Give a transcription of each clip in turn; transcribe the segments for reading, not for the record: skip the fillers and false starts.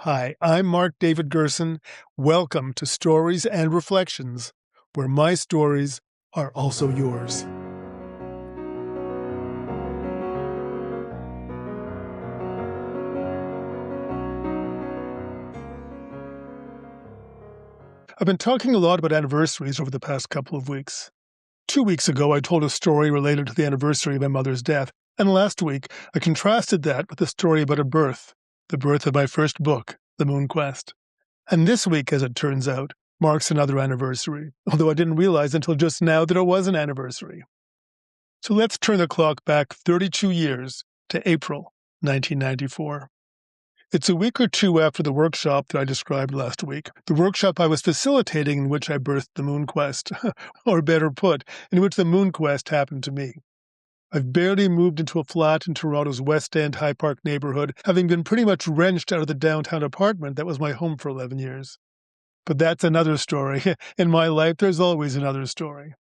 Hi, I'm Mark David Gerson. Welcome to Stories and Reflections, where my stories are also yours. I've been talking a lot about anniversaries over the past couple of weeks. 2 weeks ago, I told a story related to the anniversary of my mother's death, and last week, I contrasted that with a story about a birth, the birth of my first book, The Moon Quest. And this week, as it turns out, marks another anniversary, although I didn't realize until just now that it was an anniversary. So let's turn the clock back 32 years to April 1994. It's a week or two after the workshop that I described last week, the workshop I was facilitating in which I birthed the Moon Quest, or better put, in which the Moon Quest happened to me. I've barely moved into a flat in Toronto's West End High Park neighborhood, having been pretty much wrenched out of the downtown apartment that was my home for 11 years. But that's another story. In my life, there's always another story.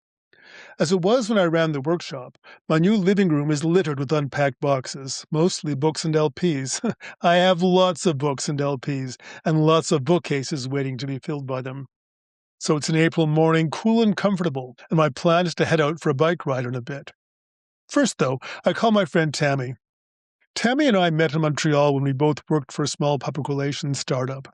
As it was when I ran the workshop, my new living room is littered with unpacked boxes, mostly books and LPs. I have lots of books and LPs, and lots of bookcases waiting to be filled by them. So it's an April morning, cool and comfortable, and my plan is to head out for a bike ride in a bit. First, though, I call my friend Tammy. Tammy and I met in Montreal when we both worked for a small public relations startup.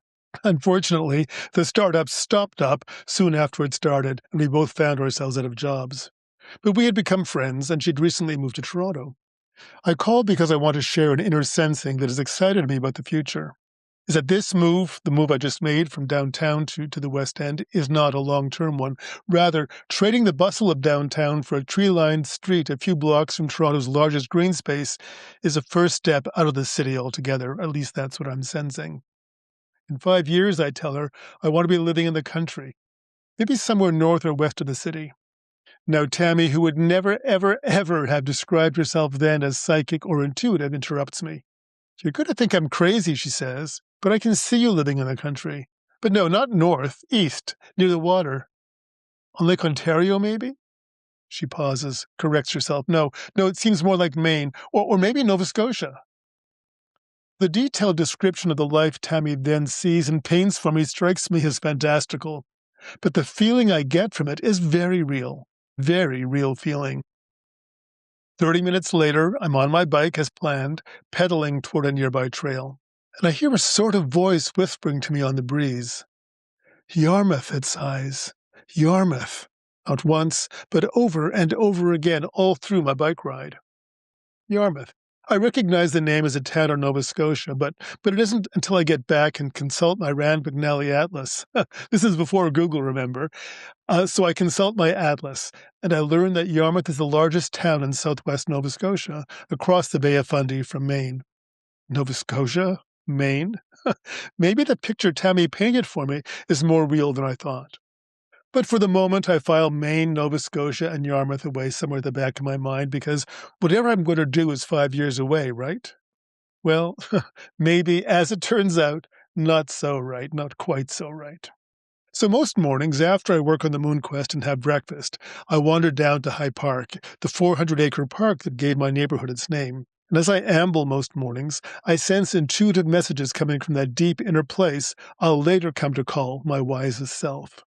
Unfortunately, the startup stopped up soon after it started, and we both found ourselves out of jobs. But we had become friends, and she'd recently moved to Toronto. I called because I want to share an inner sensing that has excited me about the future. Is that this move, the move I just made from downtown to the West End, is not a long-term one. Rather, trading the bustle of downtown for a tree-lined street a few blocks from Toronto's largest green space is a first step out of the city altogether. At least that's what I'm sensing. In 5 years, I tell her, I want to be living in the country, maybe somewhere north or west of the city. Now, Tammy, who would never, ever, ever have described herself then as psychic or intuitive, interrupts me. You're going to think I'm crazy, she says, but I can see you living in the country. But no, not north, east, near the water. On Lake Ontario, maybe? She pauses, corrects herself. No, it seems more like Maine, or maybe Nova Scotia. The detailed description of the life Tammy then sees and paints for me strikes me as fantastical. But the feeling I get from it is very real feeling. 30 minutes later, I'm on my bike as planned, pedaling toward a nearby trail. And I hear a sort of voice whispering to me on the breeze. Yarmouth, it sighs. Yarmouth. Not once, but over and over again all through my bike ride. Yarmouth. I recognize the name as a town in Nova Scotia, but it isn't until I get back and consult my Rand McNally Atlas. This is before Google, remember. So I consult my atlas, and I learn that Yarmouth is the largest town in southwest Nova Scotia, across the Bay of Fundy from Maine. Nova Scotia? Maine? Maybe the picture Tammy painted for me is more real than I thought. But for the moment, I file Maine, Nova Scotia, and Yarmouth away somewhere at the back of my mind because whatever I'm going to do is 5 years away, right? Well, maybe, as it turns out, not so right, not quite so right. So most mornings, after I work on the Moon Quest and have breakfast, I wander down to High Park, the 400-acre park that gave my neighborhood its name. And as I amble most mornings, I sense intuitive messages coming from that deep inner place I'll later come to call my wisest self.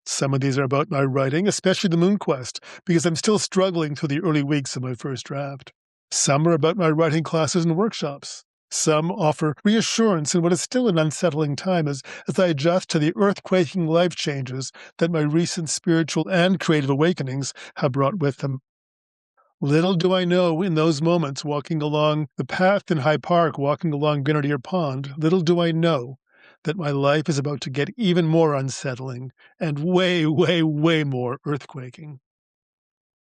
Some of these are about my writing, especially the Moon Quest, because I'm still struggling through the early weeks of my first draft. Some are about my writing classes and workshops. Some offer reassurance in what is still an unsettling time as I adjust to the earth-quaking life changes that my recent spiritual and creative awakenings have brought with them. Little do I know in those moments walking along the path in High Park, walking along Grenadier Pond, little do I know that my life is about to get even more unsettling and way, way, way more earthquaking.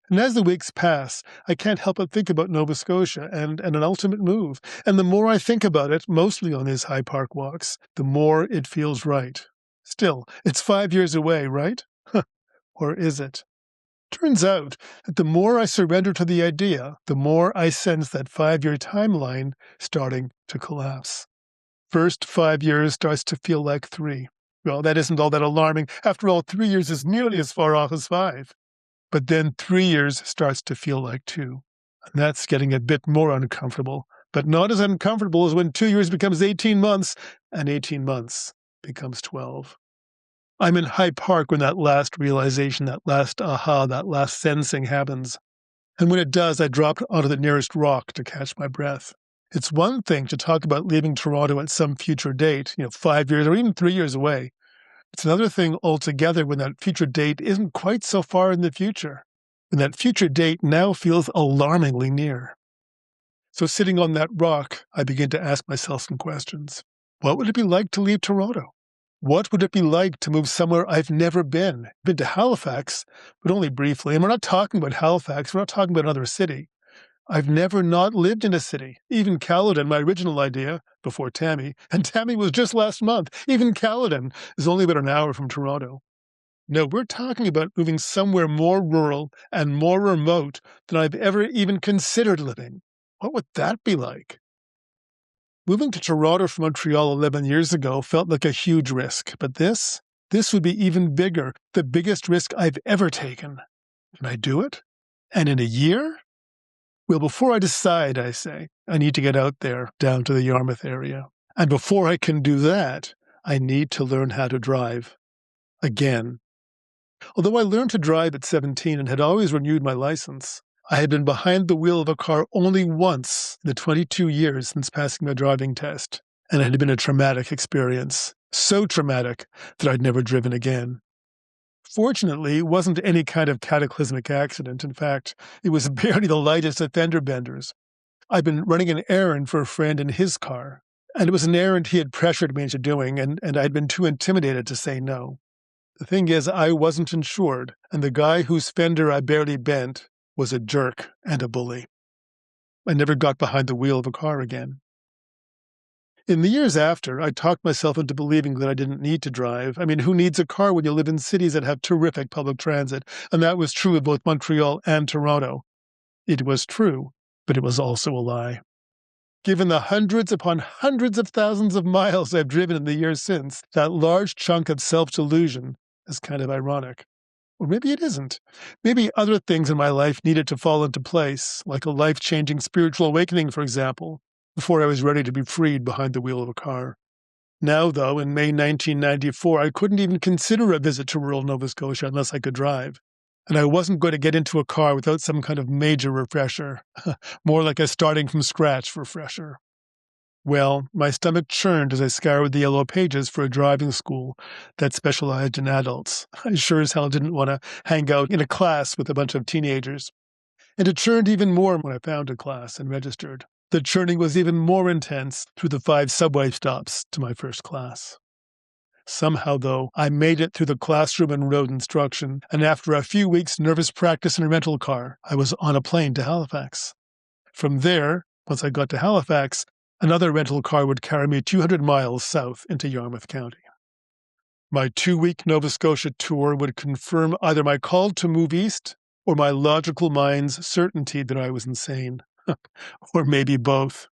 And as the weeks pass, I can't help but think about Nova Scotia and an ultimate move. And the more I think about it, mostly on these High Park walks, the more it feels right. Still, it's 5 years away, right? Or is it? Turns out that the more I surrender to the idea, the more I sense that 5-year timeline starting to collapse. First 5 years starts to feel like 3. Well, that isn't all that alarming. After all, 3 years is nearly as far off as 5. But then 3 years starts to feel like 2. And that's getting a bit more uncomfortable, but not as uncomfortable as when 2 years becomes 18 months and 18 months becomes 12. I'm in High Park when that last realization, that last aha, that last sensing happens. And when it does, I drop onto the nearest rock to catch my breath. It's one thing to talk about leaving Toronto at some future date, 5 years or even 3 years away. It's another thing altogether when that future date isn't quite so far in the future, when that future date now feels alarmingly near. So sitting on that rock, I begin to ask myself some questions. What would it be like to leave Toronto? What would it be like to move somewhere I've never been? Been to Halifax, but only briefly. And we're not talking about Halifax. We're not talking about another city. I've never not lived in a city. Even Caledon, my original idea, before Tammy, and Tammy was just last month. Even Caledon is only about an hour from Toronto. No, we're talking about moving somewhere more rural and more remote than I've ever even considered living. What would that be like? Moving to Toronto from Montreal 11 years ago felt like a huge risk, but this would be even bigger, the biggest risk I've ever taken. Can I do it? And in a year? Well, before I decide, I say, I need to get out there, down to the Yarmouth area. And before I can do that, I need to learn how to drive. Again. Although I learned to drive at 17 and had always renewed my license, I had been behind the wheel of a car only once in the 22 years since passing my driving test, and it had been a traumatic experience. So traumatic that I'd never driven again. Fortunately, it wasn't any kind of cataclysmic accident. In fact, it was barely the lightest of fender benders. I'd been running an errand for a friend in his car, and it was an errand he had pressured me into doing, and I'd been too intimidated to say no. The thing is, I wasn't insured, and the guy whose fender I barely bent was a jerk and a bully. I never got behind the wheel of a car again. In the years after, I talked myself into believing that I didn't need to drive. I mean, who needs a car when you live in cities that have terrific public transit? And that was true of both Montreal and Toronto. It was true, but it was also a lie. Given the hundreds upon hundreds of thousands of miles I've driven in the years since, that large chunk of self-delusion is kind of ironic. Or maybe it isn't. Maybe other things in my life needed to fall into place, like a life-changing spiritual awakening, for example, before I was ready to be freed behind the wheel of a car. Now, though, in May 1994, I couldn't even consider a visit to rural Nova Scotia unless I could drive. And I wasn't going to get into a car without some kind of major refresher, more like a starting from scratch refresher. Well, my stomach churned as I scoured the yellow pages for a driving school that specialized in adults. I sure as hell didn't want to hang out in a class with a bunch of teenagers. And it churned even more when I found a class and registered. The churning was even more intense through the 5 subway stops to my first class. Somehow, though, I made it through the classroom and road instruction, and after a few weeks' nervous practice in a rental car, I was on a plane to Halifax. From there, once I got to Halifax, another rental car would carry me 200 miles south into Yarmouth County. My 2-week Nova Scotia tour would confirm either my call to move east or my logical mind's certainty that I was insane. Or maybe both.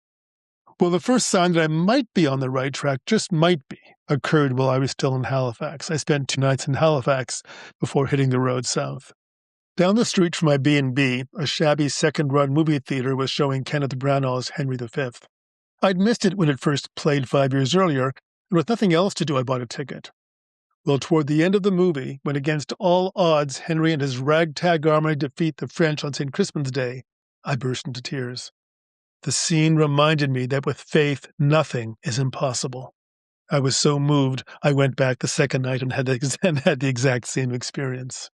Well, the first sign that I might be on the right track, just might be, occurred while I was still in Halifax. I spent 2 nights in Halifax before hitting the road south. Down the street from my B&B, a shabby second-run movie theater was showing Kenneth Branagh's Henry V. I'd missed it when it first played 5 years earlier, and with nothing else to do, I bought a ticket. Well, toward the end of the movie, when against all odds Henry and his ragtag army defeat the French on St. Crispin's Day, I burst into tears. The scene reminded me that with faith, nothing is impossible. I was so moved, I went back the second night and had the exact same experience.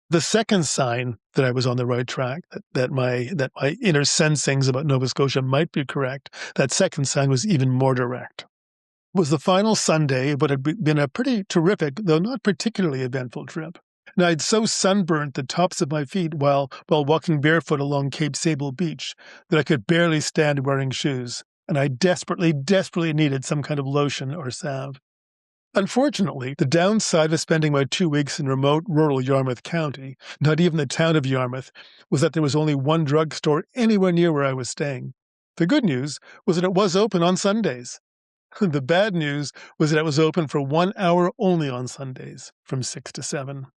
The second sign that I was on the right track, that my inner sensings about Nova Scotia might be correct, that second sign was even more direct. It was the final Sunday of what had been a pretty terrific, though not particularly eventful trip. And I'd so sunburnt the tops of my feet while walking barefoot along Cape Sable Beach that I could barely stand wearing shoes, and I desperately needed some kind of lotion or salve. Unfortunately, the downside of spending my 2 weeks in remote rural Yarmouth County, not even the town of Yarmouth, was that there was only one drugstore anywhere near where I was staying. The good news was that it was open on Sundays. The bad news was that it was open for 1 hour only on Sundays, from 6 to 7.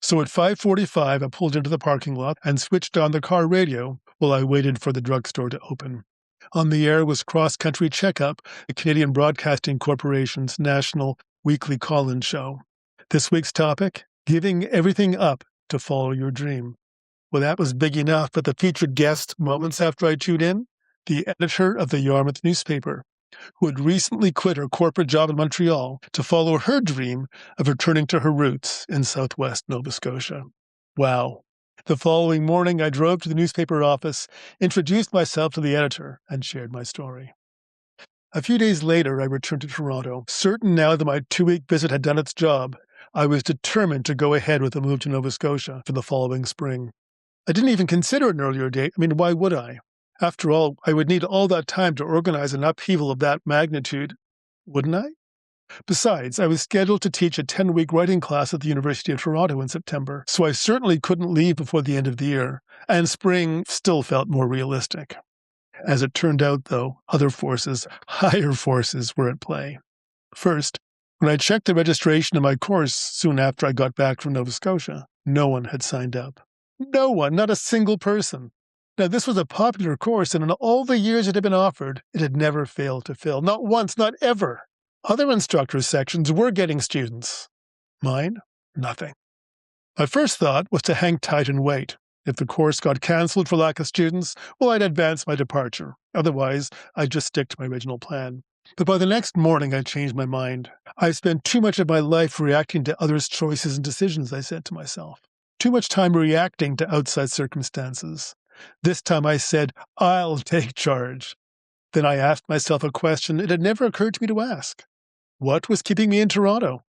So at 5:45, I pulled into the parking lot and switched on the car radio while I waited for the drugstore to open. On the air was Cross Country Checkup, the Canadian Broadcasting Corporation's national weekly call-in show. This week's topic, giving everything up to follow your dream. Well, that was big enough, but the featured guest moments after I tuned in, the editor of the Yarmouth newspaper, who had recently quit her corporate job in Montreal to follow her dream of returning to her roots in southwest Nova Scotia. Wow. The following morning, I drove to the newspaper office, introduced myself to the editor, and shared my story. A few days later, I returned to Toronto, certain now that my 2-week visit had done its job. I was determined to go ahead with the move to Nova Scotia for the following spring. I didn't even consider an earlier date. I mean, why would I? After all, I would need all that time to organize an upheaval of that magnitude, wouldn't I? Besides, I was scheduled to teach a 10-week writing class at the University of Toronto in September, so I certainly couldn't leave before the end of the year, and spring still felt more realistic. As it turned out, though, other forces, higher forces, were at play. First, when I checked the registration of my course soon after I got back from Nova Scotia, no one had signed up. No one, not a single person. Now, this was a popular course, and in all the years it had been offered, it had never failed to fill. Not once, not ever. Other instructors' sections were getting students. Mine, nothing. My first thought was to hang tight and wait. If the course got cancelled for lack of students, well, I'd advance my departure. Otherwise, I'd just stick to my original plan. But by the next morning, I changed my mind. I've spent too much of my life reacting to others' choices and decisions, I said to myself. Too much time reacting to outside circumstances. This time I said, I'll take charge. Then I asked myself a question it had never occurred to me to ask. What was keeping me in Toronto?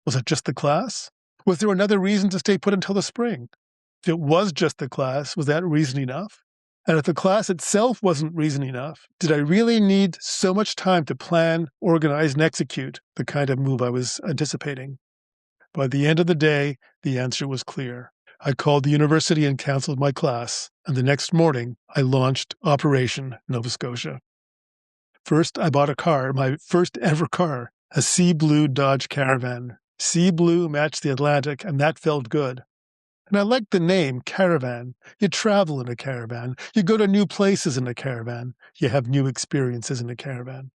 Was it just the class? Was there another reason to stay put until the spring? If it was just the class, was that reason enough? And if the class itself wasn't reason enough, did I really need so much time to plan, organize, and execute the kind of move I was anticipating? By the end of the day, the answer was clear. I called the university and canceled my class, and the next morning, I launched Operation Nova Scotia. First, I bought a car, my first ever car, a sea blue Dodge Caravan. Sea blue matched the Atlantic, and that felt good. And I liked the name, Caravan. You travel in a caravan. You go to new places in a caravan. You have new experiences in a caravan.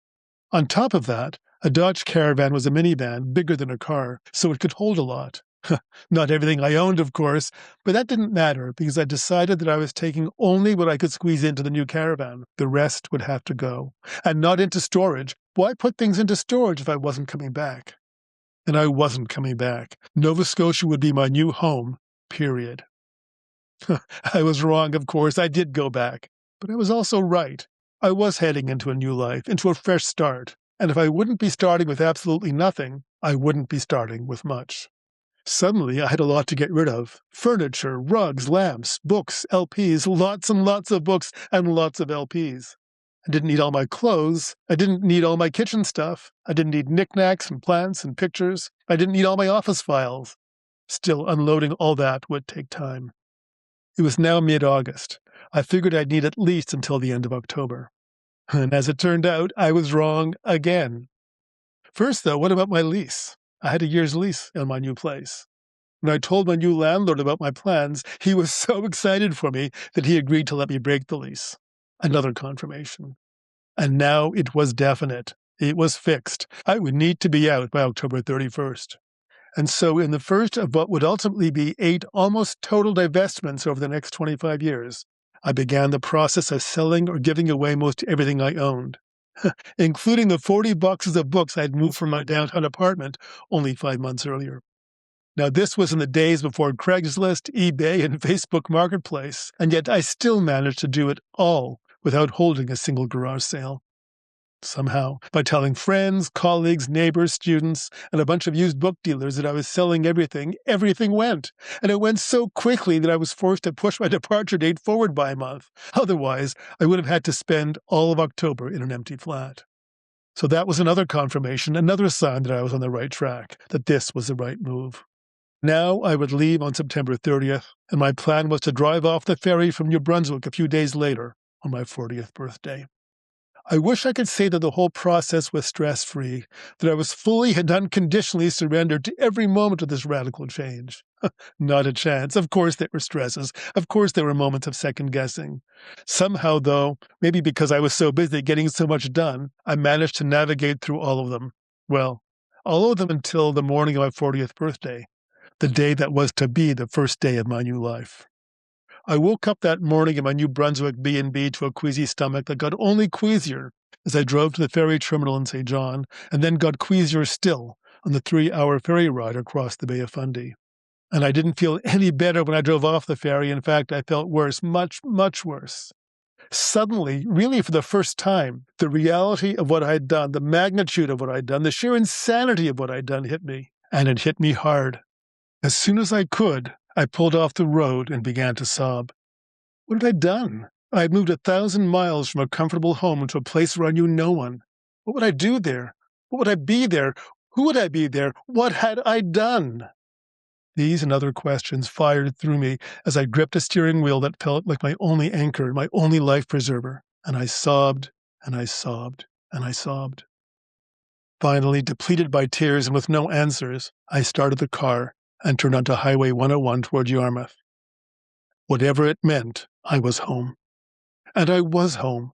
On top of that, a Dodge Caravan was a minivan, bigger than a car, so it could hold a lot. Not everything I owned, of course, but that didn't matter because I decided that I was taking only what I could squeeze into the new caravan. The rest would have to go. And not into storage. Why put things into storage if I wasn't coming back? And I wasn't coming back. Nova Scotia would be my new home, period. I was wrong, of course. I did go back. But I was also right. I was heading into a new life, into a fresh start. And if I wouldn't be starting with absolutely nothing, I wouldn't be starting with much. Suddenly, I had a lot to get rid of. Furniture, rugs, lamps, books, LPs, lots and lots of books, and lots of LPs. I didn't need all my clothes. I didn't need all my kitchen stuff. I didn't need knickknacks and plants and pictures. I didn't need all my office files. Still, unloading all that would take time. It was now mid-August. I figured I'd need at least until the end of October. And as it turned out, I was wrong again. First, though, what about my lease? I had a year's lease on my new place. When I told my new landlord about my plans, he was so excited for me that he agreed to let me break the lease. Another confirmation. And now it was definite. It was fixed. I would need to be out by October 31st. And so in the first of what would ultimately be 8 almost total divestments over the next 25 years, I began the process of selling or giving away most everything I owned, including the 40 boxes of books I had moved from my downtown apartment only 5 months earlier. Now, this was in the days before Craigslist, eBay, and Facebook Marketplace, and yet I still managed to do it all without holding a single garage sale. Somehow, by telling friends, colleagues, neighbors, students, and a bunch of used book dealers that I was selling everything, everything went. And it went so quickly that I was forced to push my departure date forward by a month. Otherwise, I would have had to spend all of October in an empty flat. So that was another confirmation, another sign that I was on the right track, that this was the right move. Now I would leave on September 30th, and my plan was to drive off the ferry from New Brunswick a few days later on my 40th birthday. I wish I could say that the whole process was stress-free, that I was fully and unconditionally surrendered to every moment of this radical change. Not a chance. Of course there were stresses. Of course there were moments of second-guessing. Somehow, though, maybe because I was so busy getting so much done, I managed to navigate through all of them. Well, all of them until the morning of my 40th birthday, the day that was to be the first day of my new life. I woke up that morning in my New Brunswick B&B to a queasy stomach that got only queasier as I drove to the ferry terminal in St. John, and then got queasier still on the 3-hour ferry ride across the Bay of Fundy. And I didn't feel any better when I drove off the ferry. In fact, I felt worse, much, much worse. Suddenly, really for the first time, the reality of what I'd done, the magnitude of what I'd done, the sheer insanity of what I'd done hit me. And it hit me hard. As soon as I could, I pulled off the road and began to sob. What had I done? I had moved 1,000 miles from a comfortable home to a place where I knew no one. What would I do there? What would I be there? Who would I be there? What had I done? These and other questions fired through me as I gripped a steering wheel that felt like my only anchor, my only life preserver. And I sobbed, and I sobbed, and I sobbed. Finally, depleted by tears and with no answers, I started the car and turned onto Highway 101 toward Yarmouth. Whatever it meant, I was home. And I was home.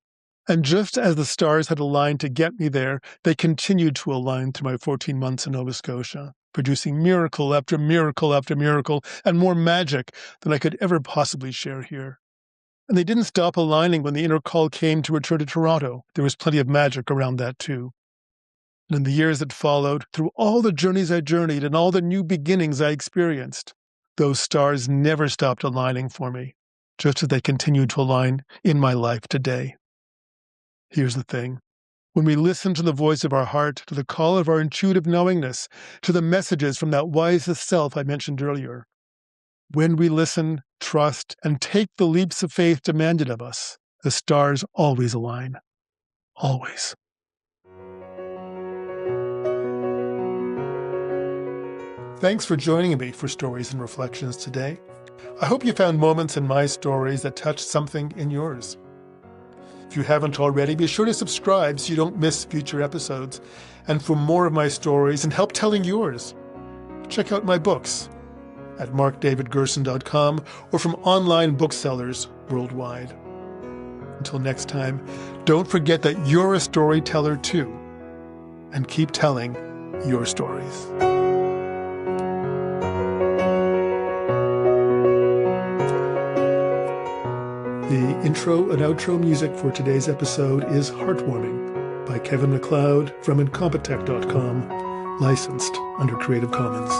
And just as the stars had aligned to get me there, they continued to align through my 14 months in Nova Scotia, producing miracle after miracle after miracle, and more magic than I could ever possibly share here. And they didn't stop aligning when the inner call came to return to Toronto. There was plenty of magic around that too. And in the years that followed, through all the journeys I journeyed and all the new beginnings I experienced, those stars never stopped aligning for me, just as they continue to align in my life today. Here's the thing. When we listen to the voice of our heart, to the call of our intuitive knowingness, to the messages from that wisest self I mentioned earlier, when we listen, trust, and take the leaps of faith demanded of us, the stars always align. Always. Thanks for joining me for Stories and Reflections today. I hope you found moments in my stories that touched something in yours. If you haven't already, be sure to subscribe so you don't miss future episodes. And for more of my stories and help telling yours, check out my books at markdavidgerson.com or from online booksellers worldwide. Until next time, don't forget that you're a storyteller too, and keep telling your stories. The intro and outro music for today's episode is Heartwarming by Kevin MacLeod from Incompetech.com, licensed under Creative Commons.